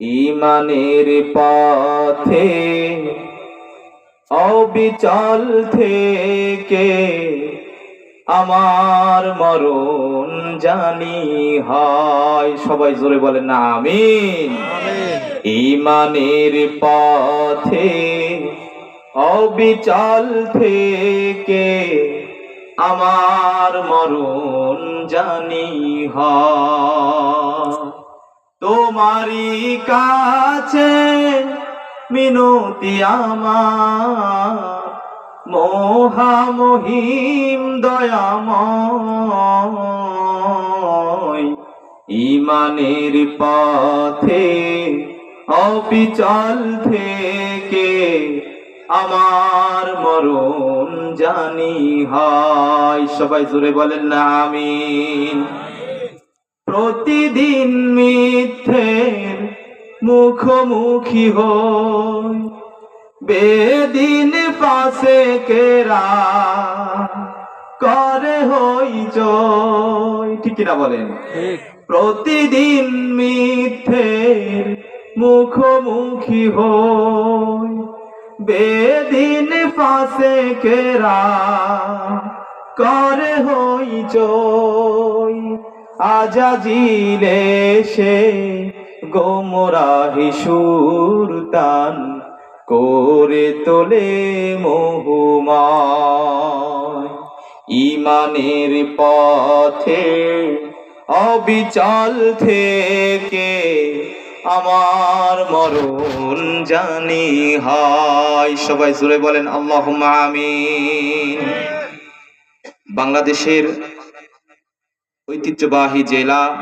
ঈমানের পথে অবিচল থেকে আমার মরণ জানি হয়। সবাই জোরে বলেন না আমিন। ঈমানের পথে অবিচল থেকে আমার মরণ জানি হয়। তোমারই কাছে মিনতি আমার, মহামহিম দয়াময়। ঈমানের পথে অবিচল থেকে আমার মরণ জানি হয়। সবাই জোরে বলেন না আমিন। প্রতিদিন মিথ্যের মুখোমুখি হই, বেদিন পাশে কেরা করে হইচই। ঠিক কিনা বলেন? প্রতিদিন মিথ্যের মুখোমুখি হই, বেদিন পাশে কেরা করে হইচই। আজাজিল এসে গোমরাহি সুরতান করে তোলে মোহময়। ঈমানের পথে অবিচল থেকে আমার মরণ জানি হয়। সবাই জোরে বলেন আল্লাহুম্মা আমিন। বাংলাদেশের ঐতিহ্যবাহী জেলা